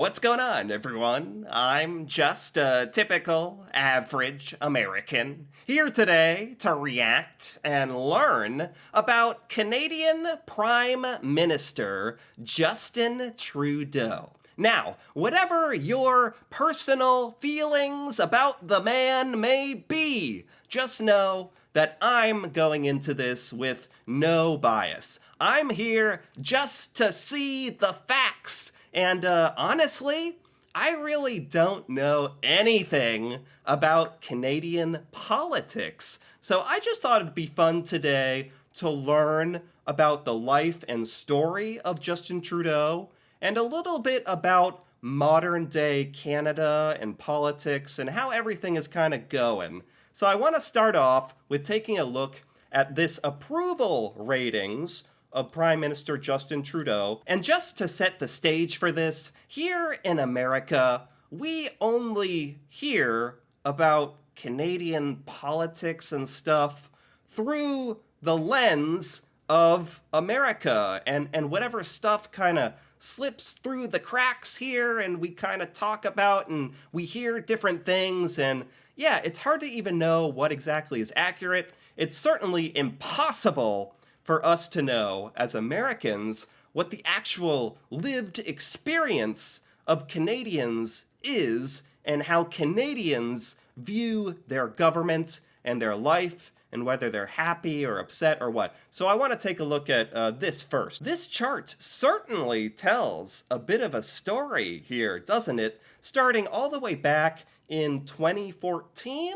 What's going on, everyone? I'm just a typical, average American here today to react and learn about Canadian Prime Minister Justin Trudeau. Now, whatever your personal feelings about the man may be, just know that I'm going into this with no bias. I'm here just to see the facts. And honestly, I really don't know anything about Canadian politics. So I just thought it'd be fun today to learn about the life and story of Justin Trudeau and a little bit about modern day Canada and politics and how everything is kind of going. So I want to start off with taking a look at this approval ratings of Prime Minister Justin Trudeau. And just to set the stage for this, here in America, we only hear about Canadian politics and stuff through the lens of America and whatever stuff kind of slips through the cracks here and we kind of talk about and we hear different things and yeah, it's hard to even know what exactly is accurate. It's certainly impossible for us to know as Americans what the actual lived experience of Canadians is and how Canadians view their government and their life and whether they're happy or upset or what. So I want to take a look at this first. This chart certainly tells a bit of a story here, doesn't it? Starting all the way back in 2014,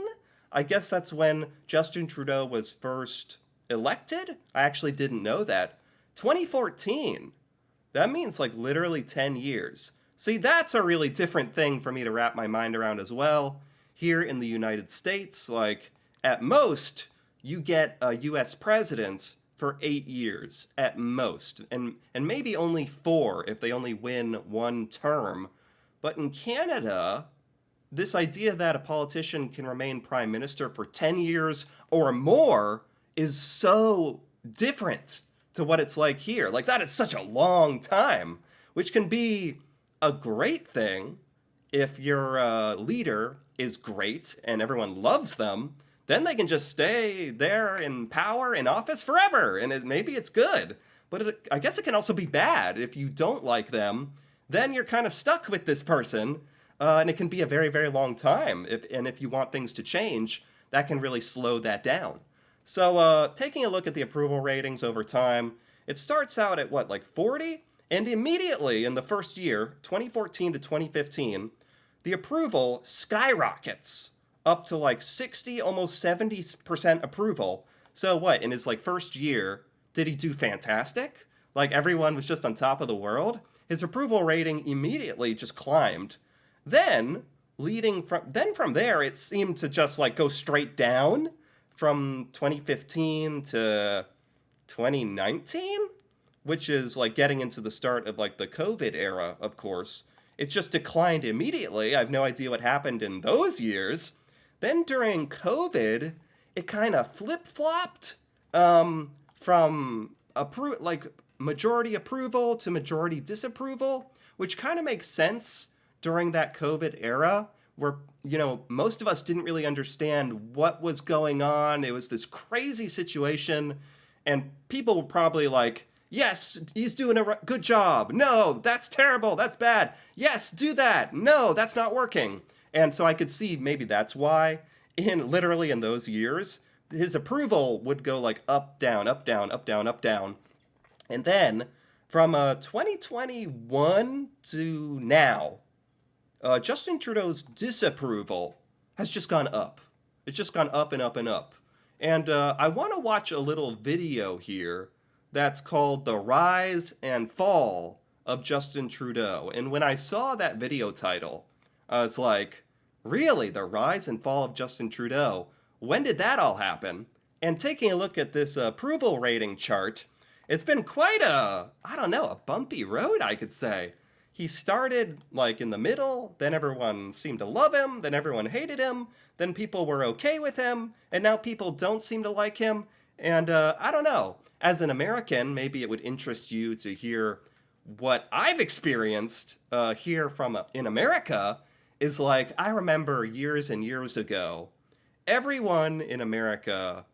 I guess that's when Justin Trudeau was first elected? I actually didn't know that. 2014. That means like literally 10 years. See, that's a really different thing for me to wrap my mind around as well. Here in the United States, like at most, you get a US president for 8 years at most, and maybe only 4 if they only win one term. But in Canada, this idea that a politician can remain prime minister for 10 years or more is so different to what it's like here. Like, that is such a long time, which can be a great thing if your leader is great and everyone loves them. Then they can just stay there in power, in office forever, and maybe it's good. But I guess it can also be bad. If you don't like them, then you're kind of stuck with this person, and it can be a very, very long time. If you want things to change, that can really slow that down. So taking a look at the approval ratings over time, it starts out at what, like 40? And immediately in the first year, 2014 to 2015, the approval skyrockets up to like 60, almost 70% approval. So what, in his like first year, did he do fantastic? Like everyone was just on top of the world? His approval rating immediately just climbed. Then, from there, it seemed to just like go straight down from 2015 to 2019, which is like getting into the start of like the COVID era, of course. It just declined immediately. I have no idea what happened in those years. Then during COVID, it kind of flip-flopped from majority approval to majority disapproval, which kind of makes sense during that COVID era where, you know, most of us didn't really understand what was going on. It was this crazy situation, and people were probably like, yes, he's doing a good job. No, that's terrible. That's bad. Yes, do that. No, that's not working. And so I could see maybe that's why literally in those years, his approval would go like up, down, up, down, up, down, up, down. And then from 2021 to now, Justin Trudeau's disapproval has just gone up. It's just gone up and up and up. And I want to watch a little video here that's called The Rise and Fall of Justin Trudeau. And when I saw that video title, I was like, really? The Rise and Fall of Justin Trudeau? When did that all happen? And taking a look at this approval rating chart, it's been quite a bumpy road, I could say. He started like in the middle, then everyone seemed to love him, then everyone hated him, then people were okay with him, and now people don't seem to like him. And I don't know. As an American, maybe it would interest you to hear what I've experienced here in America is like, I remember years and years ago, everyone in America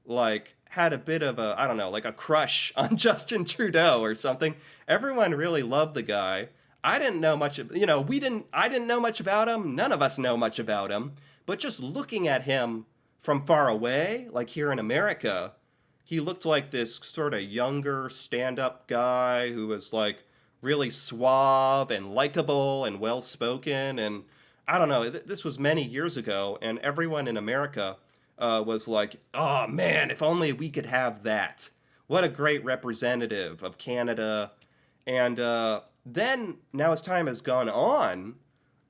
like had a bit of a, I don't know, like a crush on Justin Trudeau or something. Everyone really loved the guy. I didn't know much of, I didn't know much about him. None of us know much about him. But just looking at him from far away, like here in America, he looked like this sort of younger stand-up guy who was like really suave and likable and well-spoken. And I don't know, this was many years ago, and everyone in America was like, oh man, if only we could have that. What a great representative of Canada. And then, now as time has gone on,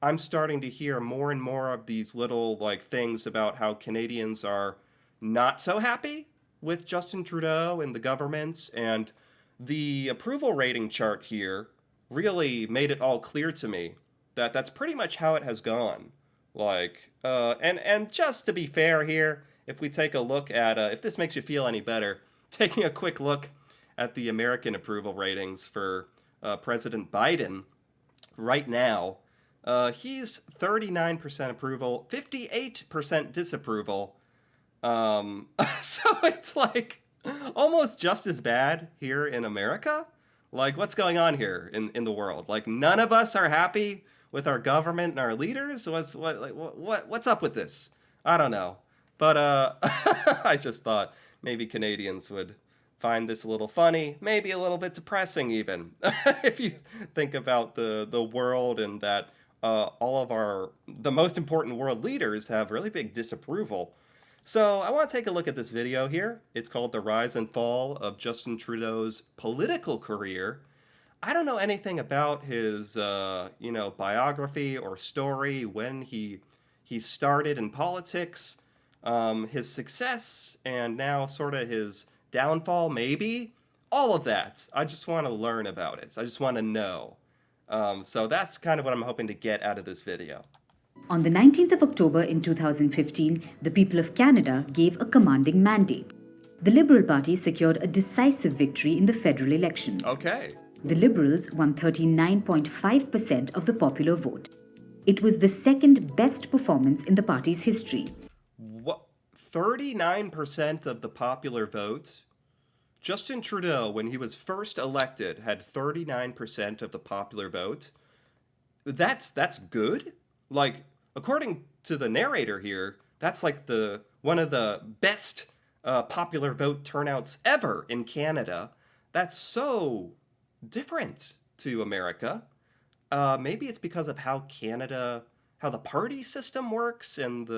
I'm starting to hear more and more of these little like things about how Canadians are not so happy with Justin Trudeau and the government. And the approval rating chart here really made it all clear to me that that's pretty much how it has gone. Like, and just to be fair here, if we take a look at, if this makes you feel any better, taking a quick look at the American approval ratings for President Biden right now, he's 39% approval, 58% disapproval. So it's like almost just as bad here in America. Like, what's going on here in the world? Like, none of us are happy with our government and our leaders. What's up with this? I don't know. But I just thought maybe Canadians would find this a little funny, maybe a little bit depressing even, if you think about the world and that all of the most important world leaders have really big disapproval. So I want to take a look at this video here. It's called The Rise and Fall of Justin Trudeau's Political Career. I don't know anything about his, biography or story, when he started in politics, his success, and now sort of his downfall, maybe. All of that. I just want to learn about it. I just want to know. So that's kind of what I'm hoping to get out of this video. On the 19th of October in 2015, the people of Canada gave a commanding mandate. The Liberal Party secured a decisive victory in the federal elections. Okay. The Liberals won 39.5% of the popular vote. It was the second best performance in the party's history. What? 39% of the popular vote? Justin Trudeau, when he was first elected, had 39% of the popular vote. That's good? Like, according to the narrator here, that's like one of the best popular vote turnouts ever in Canada. That's so different to America. Maybe it's because of how the party system works and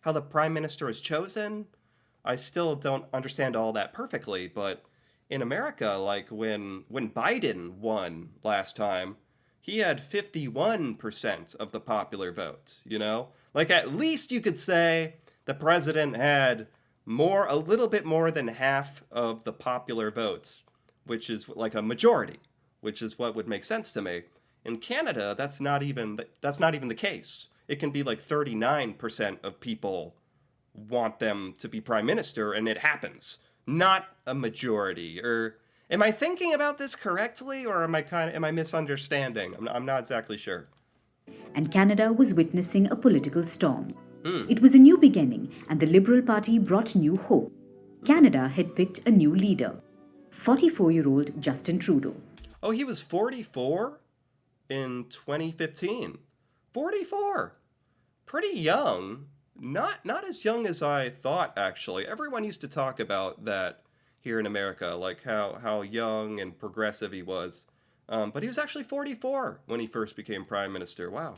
how the prime minister is chosen. I still don't understand all that perfectly, but in America, like when Biden won last time, he had 51% of the popular vote, you know? Like, at least you could say the president had a little bit more than half of the popular votes, which is like a majority, which is what would make sense to me. In Canada, that's not even the case. It can be like 39% of people want them to be prime minister, and it happens. Not a majority. Or am I thinking about this correctly, or am I misunderstanding? I'm not exactly sure. And Canada was witnessing a political storm. It was a new beginning, and the Liberal Party brought new hope. Canada had picked a new leader, 44-year-old Justin Trudeau. Oh, he was 44 in 2015. 44. Pretty young. Not as young as I thought, actually. Everyone used to talk about that here in America, like how young and progressive he was. But he was actually 44 when he first became prime minister. Wow.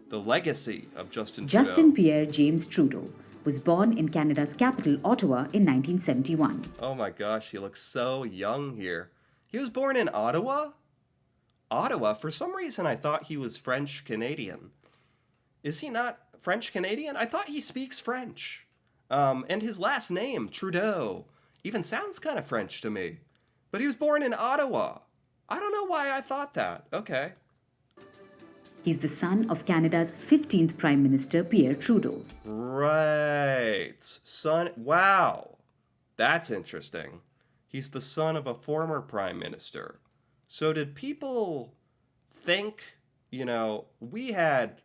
The legacy of Justin Trudeau. Justin Pierre James Trudeau was born in Canada's capital, Ottawa, in 1971. Oh my gosh, he looks so young here. He was born in Ottawa? Ottawa? For some reason, I thought he was French-Canadian. Is he not French-Canadian? I thought he speaks French. And his last name, Trudeau, even sounds kind of French to me. But he was born in Ottawa. I don't know why I thought that. Okay. He's the son of Canada's 15th Prime Minister, Pierre Trudeau. Right. Son. Wow. That's interesting. He's the son of a former prime minister. So did people think, we had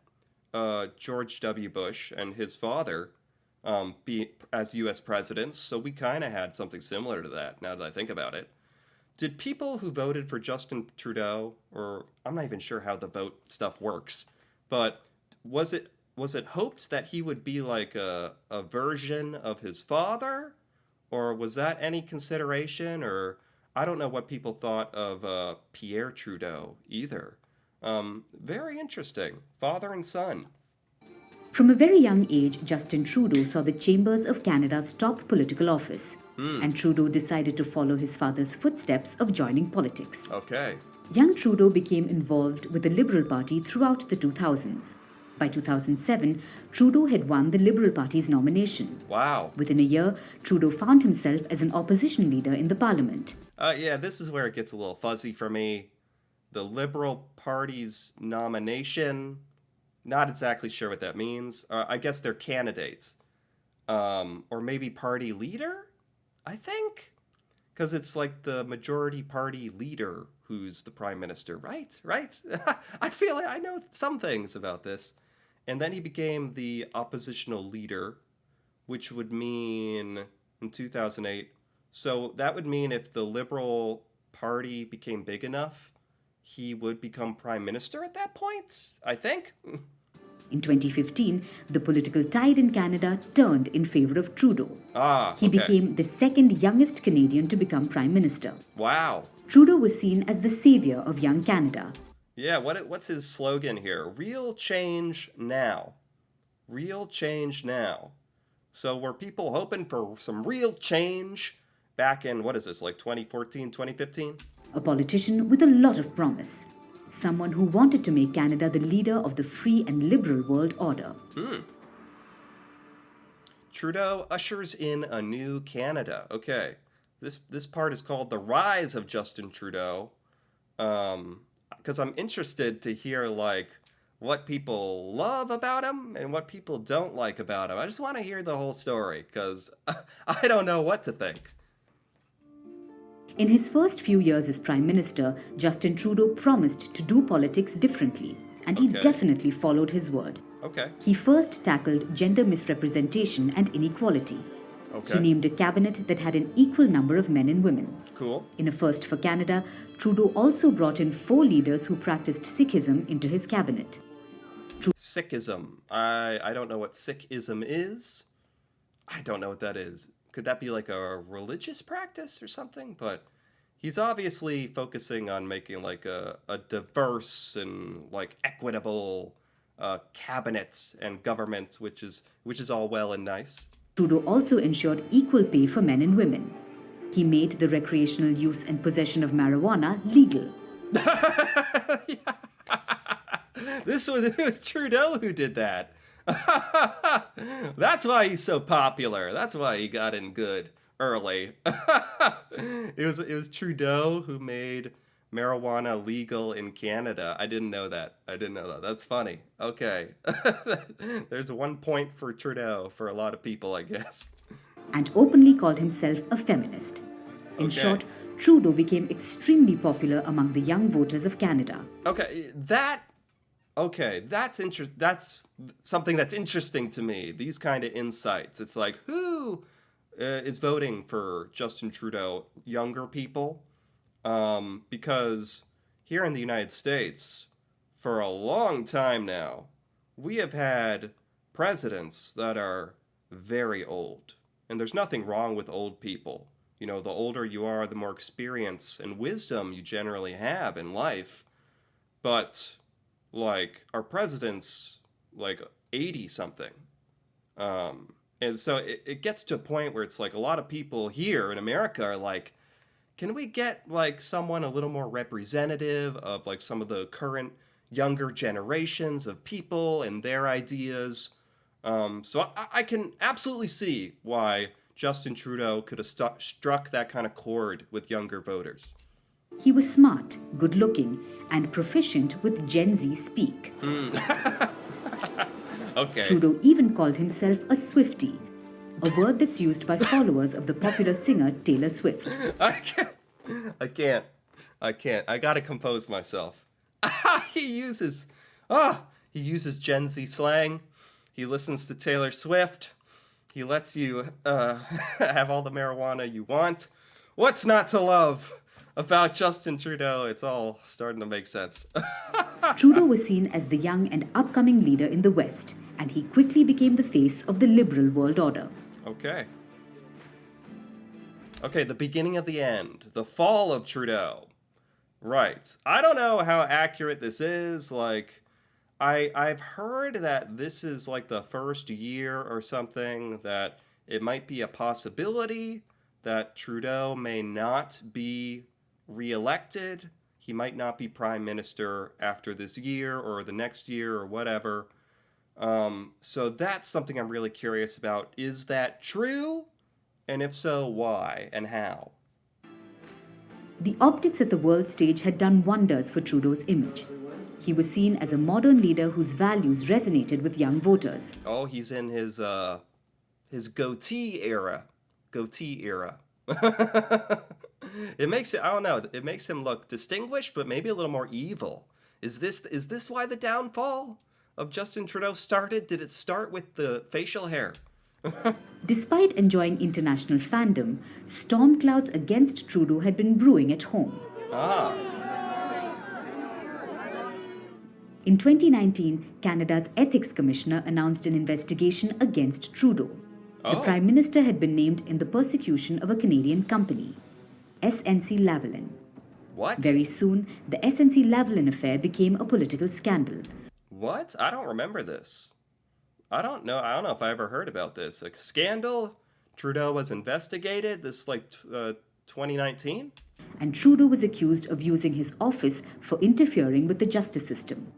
George W. Bush and his father be as U.S. presidents, so we kind of had something similar to that, now that I think about it. Did people who voted for Justin Trudeau, or I'm not even sure how the vote stuff works, but was it hoped that he would be like a version of his father? Or was that any consideration? Or I don't know what people thought of Pierre Trudeau either. Very interesting. Father and son. From a very young age, Justin Trudeau saw the chambers of Canada's top political office, and Trudeau decided to follow his father's footsteps of joining politics. Okay. Young Trudeau became involved with the Liberal Party throughout the 2000s. By 2007, Trudeau had won the Liberal Party's nomination. Wow. Within a year, Trudeau found himself as an opposition leader in the parliament. Yeah, this is where it gets a little fuzzy for me. The Liberal Party's nomination, not exactly sure what that means. I guess they're candidates. Or maybe party leader, I think? Because it's like the majority party leader who's the prime minister, right? Right? I feel like I know some things about this. And then he became the oppositional leader, which would mean in 2008. So that would mean if the Liberal Party became big enough, he would become prime minister at that point, I think. In 2015, the political tide in Canada turned in favor of Trudeau. He became the second youngest Canadian to become prime minister. Wow. Trudeau was seen as the savior of young Canada. Yeah, what's his slogan here? Real change now. Real change now. So were people hoping for some real change back in, what is this, like 2014, 2015? A politician with a lot of promise. Someone who wanted to make Canada the leader of the free and liberal world order. Trudeau ushers in a new Canada. Okay. This part is called The Rise of Justin Trudeau. Because I'm interested to hear, like, what people love about him and what people don't like about him. I just want to hear the whole story, because I don't know what to think. In his first few years as Prime Minister, Justin Trudeau promised to do politics differently, and he definitely followed his word. Okay. He first tackled gender misrepresentation and inequality. Okay. He named a cabinet that had an equal number of men and women. Cool. In a first for Canada, Trudeau also brought in 4 leaders who practiced Sikhism into his cabinet. Sikhism. I don't know what Sikhism is. I don't know what that is. Could that be like a religious practice or something? But he's obviously focusing on making like a diverse and like equitable cabinets and governments, which is all well and nice. Trudeau also ensured equal pay for men and women. He made the recreational use and possession of marijuana legal. It was Trudeau who did that. That's why he's so popular. That's why he got in good early. It was Trudeau who made marijuana legal in Canada. I didn't know that. That's funny. Okay. There's 1 point for Trudeau for a lot of people, I guess. And openly called himself a feminist. In short, Trudeau became extremely popular among the young voters of Canada. That's something that's interesting to me. These kind of insights. It's like, who is voting for Justin Trudeau? Younger people. Because here in the United States, for a long time now, we have had presidents that are very old. And there's nothing wrong with old people. You know, the older you are, the more experience and wisdom you generally have in life. But, like, our president's, like, 80-something. And so it gets to a point where it's like a lot of people here in America are like, can we get, like, someone a little more representative of, like, some of the current younger generations of people and their ideas? So I can absolutely see why Justin Trudeau could have struck that kind of chord with younger voters. He was smart, good-looking, and proficient with Gen Z speak. Okay. Trudeau even called himself a Swiftie, a word that's used by followers of the popular singer Taylor Swift. I can't. I can't. I can't. I gotta compose myself. he uses, he uses Gen Z slang. He listens to Taylor Swift. He lets you have all the marijuana you want. What's not to love about Justin Trudeau? It's all starting to make sense. Trudeau was seen as the young and upcoming leader in the West, and he quickly became the face of the liberal world order. Okay. Okay, the beginning of the end. The fall of Trudeau. Right. I don't know how accurate this is. Like, I've heard that this is like the first year or something that it might be a possibility that Trudeau may not be reelected. He might not be prime minister after this year or the next year or whatever. So that's something I'm really curious about. Is that true? And if so, why and how? The optics at the world stage had done wonders for Trudeau's image. He was seen as a modern leader whose values resonated with young voters. Oh, he's in his goatee era. Goatee era. It makes it, I don't know, it makes him look distinguished, but maybe a little more evil. Is this why the downfall of Justin Trudeau started? Did it start with the facial hair? Despite enjoying international fandom, storm clouds against Trudeau had been brewing at home. Ah. In 2019, Canada's Ethics Commissioner announced an investigation against Trudeau. The Prime Minister had been named in the persecution of a Canadian company, SNC-Lavalin. What? Very soon, the SNC-Lavalin affair became a political scandal. What? I don't remember this. I don't know if I ever heard about this. A scandal? Trudeau was investigated? This is like 2019? And Trudeau was accused of using his office for interfering with the justice system.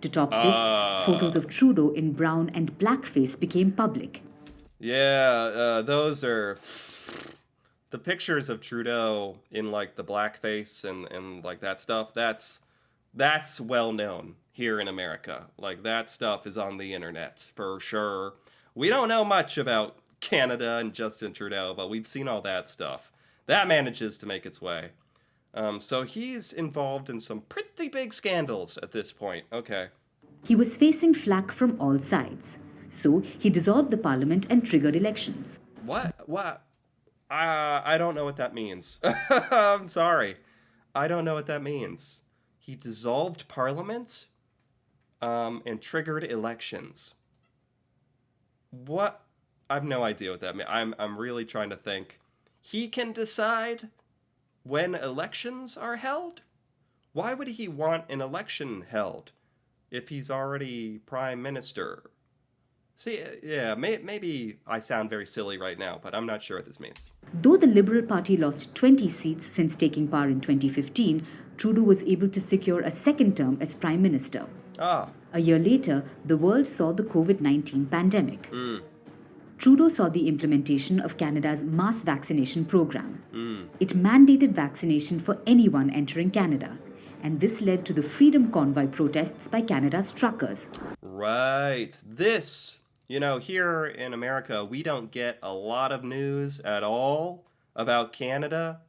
To top this, photos of Trudeau in brown and blackface became public. Yeah, those are the pictures of Trudeau in like the blackface and like that stuff. That's well known here in America. Like that stuff is on the internet for sure. We don't know much about Canada and Justin Trudeau, but we've seen all that stuff. That manages to make its way. So he's involved in some pretty big scandals at this point. Okay. He was facing flack from all sides. So he dissolved the parliament and triggered elections. What? I don't know what that means. I'm sorry. I don't know what that means. He dissolved parliament and triggered elections. What? I have no idea what that means. I'm really trying to think. He can decide when elections are held? Why would he want an election held if he's already prime minister? See, yeah, maybe I sound very silly right now, but I'm not sure what this means. Though the Liberal Party lost 20 seats since taking power in 2015, Trudeau was able to secure a second term as prime minister. A year later, the world saw the COVID-19 pandemic. Trudeau saw the implementation of Canada's mass vaccination program. It mandated vaccination for anyone entering Canada, and this led to the Freedom Convoy protests by Canada's truckers. Right. This, here in America, we don't get a lot of news at all about Canada.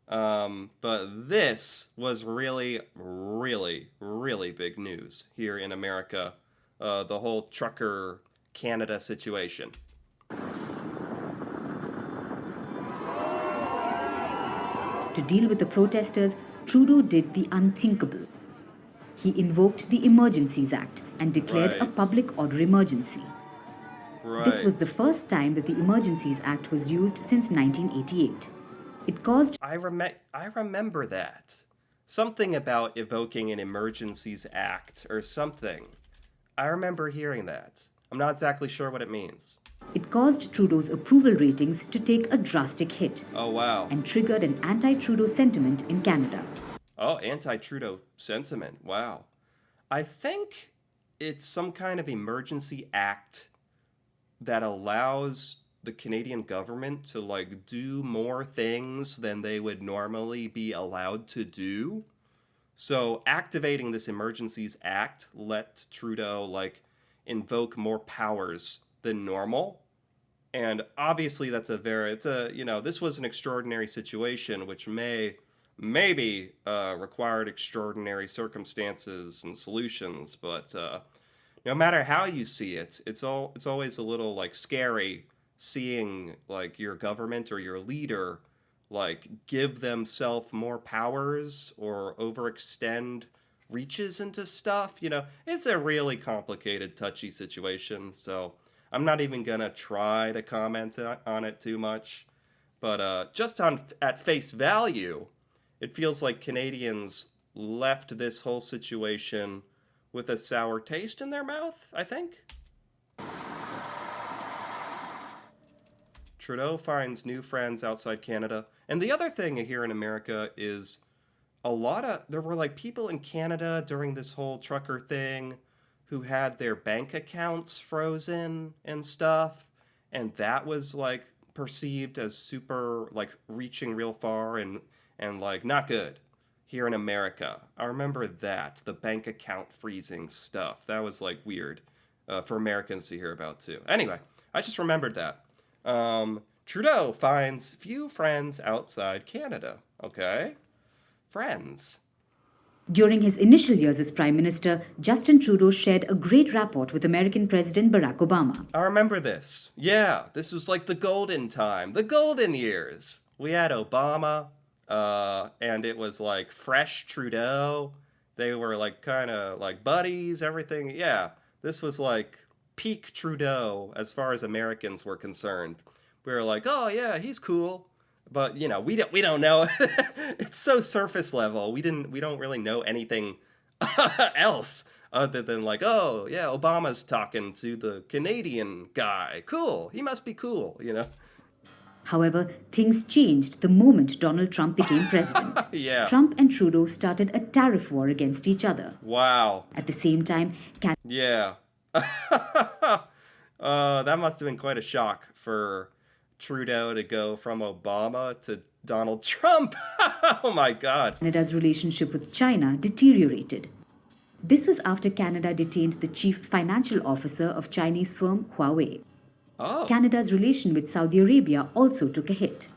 But this was really, really, really big news here in America. The whole trucker Canada situation. To deal with the protesters, Trudeau did the unthinkable. He invoked the Emergencies Act and declared a public order emergency. This was the first time that the Emergencies Act was used since 1988. It caused... I remember that. Something about evoking an Emergencies Act or something. I remember hearing that. I'm not exactly sure what it means. It caused Trudeau's approval ratings to take a drastic hit. Oh, wow. And triggered an anti-Trudeau sentiment in Canada. Oh, anti-Trudeau sentiment. Wow. I think it's some kind of emergency act that allows the Canadian government to do more things than they would normally be allowed to do. So activating this Emergencies Act let Trudeau invoke more powers than normal. And obviously that's this was an extraordinary situation which maybe required extraordinary circumstances and solutions, but no matter how you see it, it's always a little like scary seeing like your government or your leader like give themselves more powers or overextend reaches into stuff. It's a really complicated, touchy situation. So I'm not even gonna try to comment on it too much. But just on at face value, it feels like Canadians left this whole situation with a sour taste in their mouth, I think. Trudeau finds new friends outside Canada. And the other thing here in America is there were like people in Canada during this whole trucker thing who had their bank accounts frozen and stuff. And that was like perceived as super like reaching real far and like not good here in America. I remember that, the bank account freezing stuff. That was like weird for Americans to hear about too. Anyway, I just remembered that. Trudeau finds few friends outside Canada. Okay. Friends. During his initial years as Prime Minister, Justin Trudeau shared a great rapport with American President Barack Obama. I remember this. Yeah, this was like the golden time, the golden years. We had Obama, and it was like fresh Trudeau. They were like kind of like buddies, everything. Yeah, this was like peak Trudeau as far as Americans were concerned. We were like, oh yeah, he's cool. But we don't know. It's so surface level. We don't really know anything else other than like, oh yeah, Obama's talking to the Canadian guy. Cool. He must be cool. However, things changed the moment Donald Trump became president. Yeah. Trump and Trudeau started a tariff war against each other. Wow. At the same time, Yeah. That must have been quite a shock for Trudeau to go from Obama to Donald Trump. Oh my God. Canada's relationship with China deteriorated. This was after Canada detained the chief financial officer of Chinese firm Huawei. Oh. Canada's relation with Saudi Arabia also took a hit.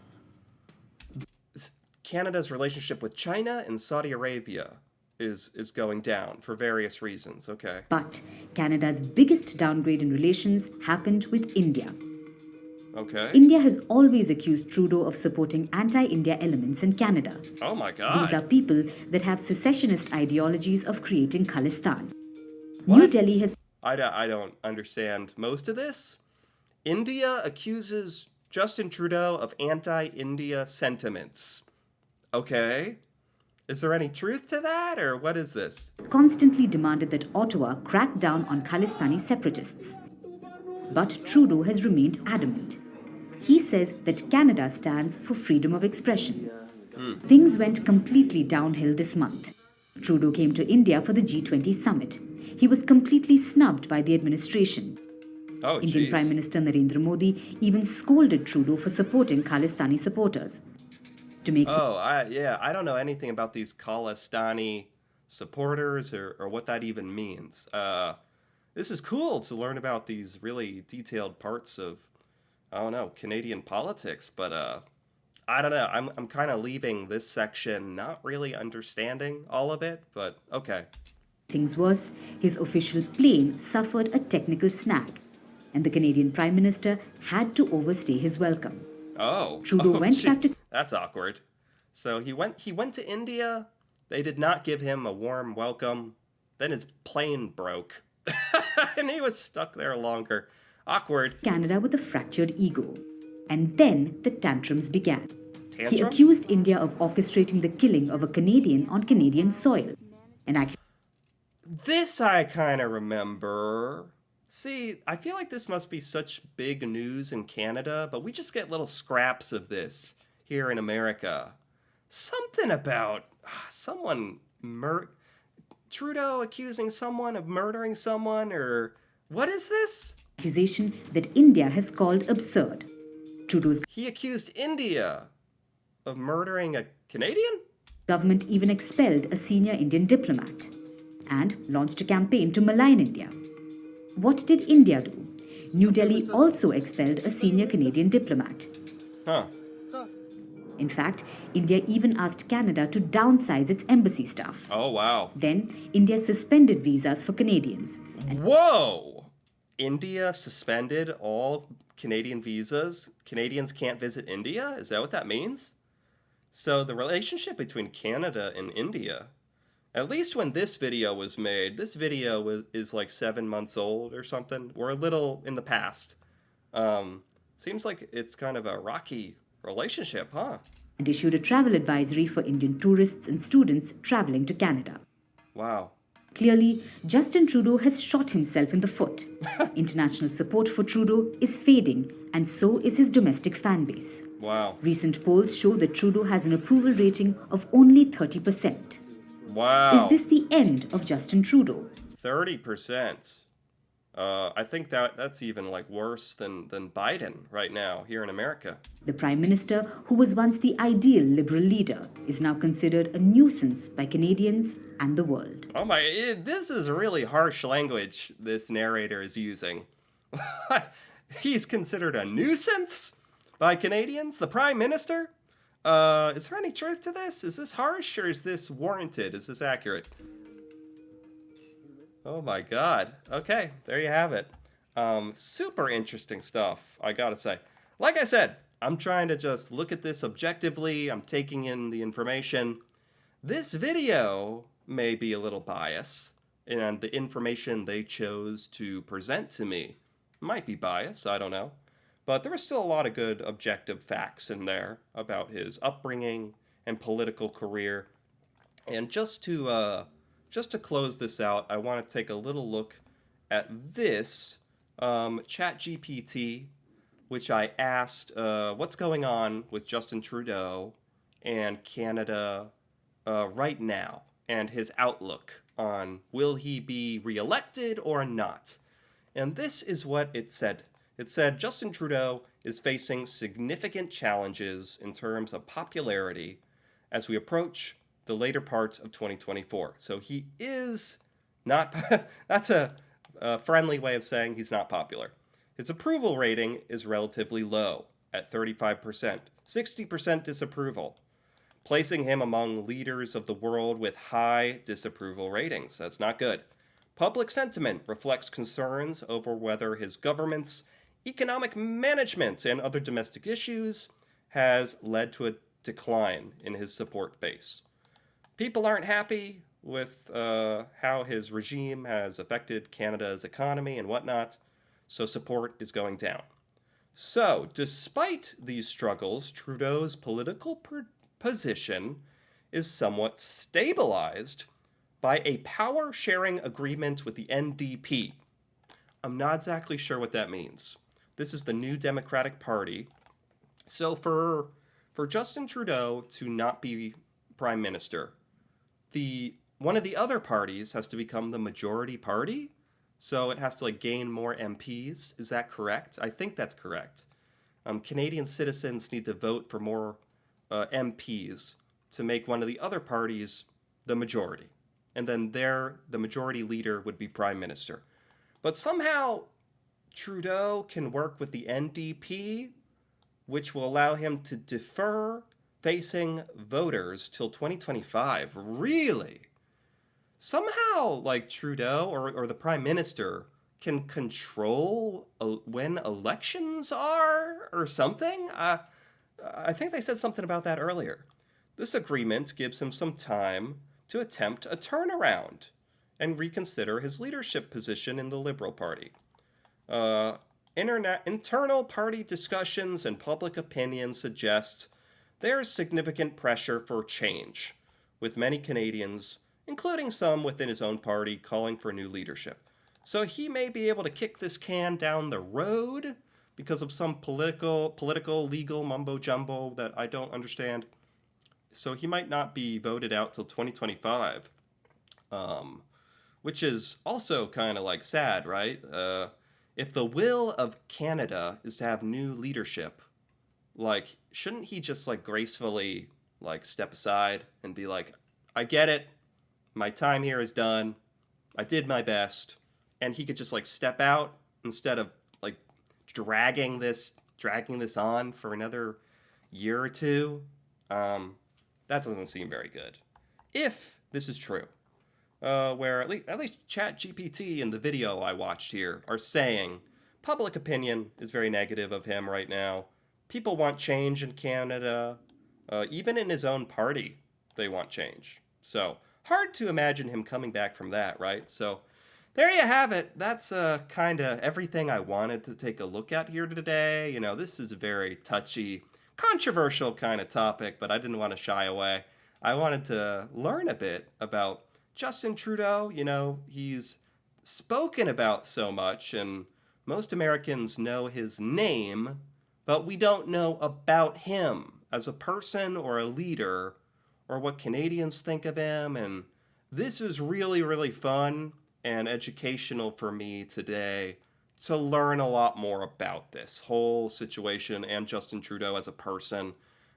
Canada's relationship with China and Saudi Arabia is going down for various reasons. Okay. But Canada's biggest downgrade in relations happened with India. Okay. India has always accused Trudeau of supporting anti-India elements in Canada. Oh my God. These are people that have secessionist ideologies of creating Khalistan. What? New Delhi has... I don't understand most of this. India accuses Justin Trudeau of anti-India sentiments. Okay. Is there any truth to that, or what is this? constantly demanded that Ottawa crack down on Khalistani separatists. But Trudeau has remained adamant. He says that Canada stands for freedom of expression. Things went completely downhill this month. Trudeau came to India for the G20 summit. He was completely snubbed by the administration. Oh, Indian Prime Minister Narendra Modi even scolded Trudeau for supporting Khalistani supporters. To make I don't know anything about these Khalistani supporters or what that even means. This is cool to learn about these really detailed parts of, I don't know, Canadian politics, but I don't know. I'm kind of leaving this section not really understanding all of it, but okay. things worse, his official plane suffered a technical snag, and the Canadian Prime Minister had to overstay his welcome. Trudeau went back to... That's awkward. So he went to India. They did not give him a warm welcome. Then his plane broke. And he was stuck there longer. Awkward. Canada with a fractured ego. And then the tantrums began. Tantrums? He accused India of orchestrating the killing of a Canadian on Canadian soil. This I kind of remember. See, I feel like this must be such big news in Canada, but we just get little scraps of this here in America. Something about Trudeau accusing someone of murdering someone, or what is this? Accusation that India has called absurd. He accused India of murdering a Canadian? Government even expelled a senior Indian diplomat and launched a campaign to malign India. What did India do? New Delhi also expelled a senior Canadian diplomat. Huh. In fact, India even asked Canada to downsize its embassy staff. Oh, wow. Then, India suspended visas for Canadians. Whoa! India suspended all Canadian visas. Canadians can't visit India? Is that what that means? So the relationship between Canada and India, at least when this video was made, this video is like 7 months old or something. We're a little in the past. Seems like it's kind of a rocky relationship, huh? And issued a travel advisory for Indian tourists and students traveling to Canada. Wow. Clearly, Justin Trudeau has shot himself in the foot. International support for Trudeau is fading, and so is his domestic fan base. Wow. Recent polls show that Trudeau has an approval rating of only 30%. Wow. Is this the end of Justin Trudeau? 30%. I think that's even like worse than Biden right now here in America. The Prime Minister, who was once the ideal Liberal leader, is now considered a nuisance by Canadians and the world. Oh my, this is really harsh language this narrator is using. He's considered a nuisance by Canadians? The Prime Minister? Is there any truth to this? Is this harsh or is this warranted? Is this accurate? Oh my god. Okay, there you have it. Super interesting stuff, I gotta say. Like I said, I'm trying to just look at this objectively. I'm taking in the information. This video may be a little biased, and the information they chose to present to me might be biased, I don't know. But there are still a lot of good objective facts in there about his upbringing and political career. And just to close this out, I want to take a little look at this ChatGPT, which I asked what's going on with Justin Trudeau and Canada right now, and his outlook on will he be reelected or not. And this is what it said. It said Justin Trudeau is facing significant challenges in terms of popularity as we approach the later part of 2024. So he is not, that's a friendly way of saying he's not popular. His approval rating is relatively low at 35%, 60% disapproval, placing him among leaders of the world with high disapproval ratings. That's not good. Public sentiment reflects concerns over whether his government's economic management and other domestic issues has led to a decline in his support base. People aren't happy with how his regime has affected Canada's economy and whatnot, so support is going down. So, despite these struggles, Trudeau's political position is somewhat stabilized by a power-sharing agreement with the NDP. I'm not exactly sure what that means. This is the New Democratic Party. So for Justin Trudeau to not be prime minister, one of the other parties has to become the majority party. So it has to gain more MPs. Is that correct? I think that's correct. Canadian citizens need to vote for more MPs to make one of the other parties the majority. And then the majority leader would be prime minister. But somehow Trudeau can work with the NDP, which will allow him to defer facing voters till 2025. Really? Somehow, Trudeau or the prime minister can control when elections are or something? I think they said something about that earlier. This agreement gives him some time to attempt a turnaround and reconsider his leadership position in the Liberal Party. Internal party discussions and public opinion suggest there's significant pressure for change, with many Canadians, including some within his own party, calling for new leadership. So he may be able to kick this can down the road because of some political, legal mumbo-jumbo that I don't understand. So he might not be voted out till 2025, which is also kind of sad, right? If the will of Canada is to have new leadership, shouldn't he just gracefully step aside and be I get it, my time here is done, I did my best, and he could just step out instead of dragging this on for another year or two, that doesn't seem very good. If this is true, where at least ChatGPT in the video I watched here are saying public opinion is very negative of him right now. People want change in Canada. Even in his own party, they want change. So hard to imagine him coming back from that, right? So there you have it. That's kind of everything I wanted to take a look at here today. You know, this is a very touchy, controversial kind of topic, but I didn't want to shy away. I wanted to learn a bit about Justin Trudeau. You know, he's spoken about so much, and most Americans know his name, but we don't know about him as a person or a leader or what Canadians think of him. And this is really, really fun and educational for me today to learn a lot more about this whole situation and Justin Trudeau as a person.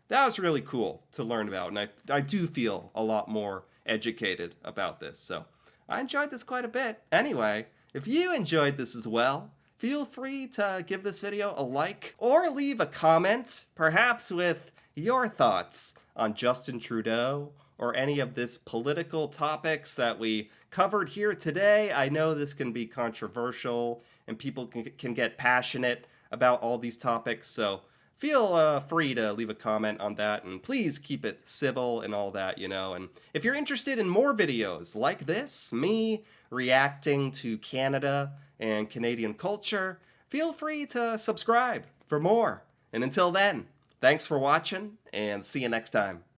That was really cool to learn about, and I do feel a lot more educated about this. So I enjoyed this quite a bit. Anyway, if you enjoyed this as well, feel free to give this video a like or leave a comment, perhaps with your thoughts on Justin Trudeau or any of this political topics that we covered here today. I know this can be controversial and people can get passionate about all these topics, so feel free to leave a comment on that, and please keep it civil and all that, you know. And if you're interested in more videos like this, me reacting to Canada and Canadian culture, feel free to subscribe for more. And until then, thanks for watching, and see you next time.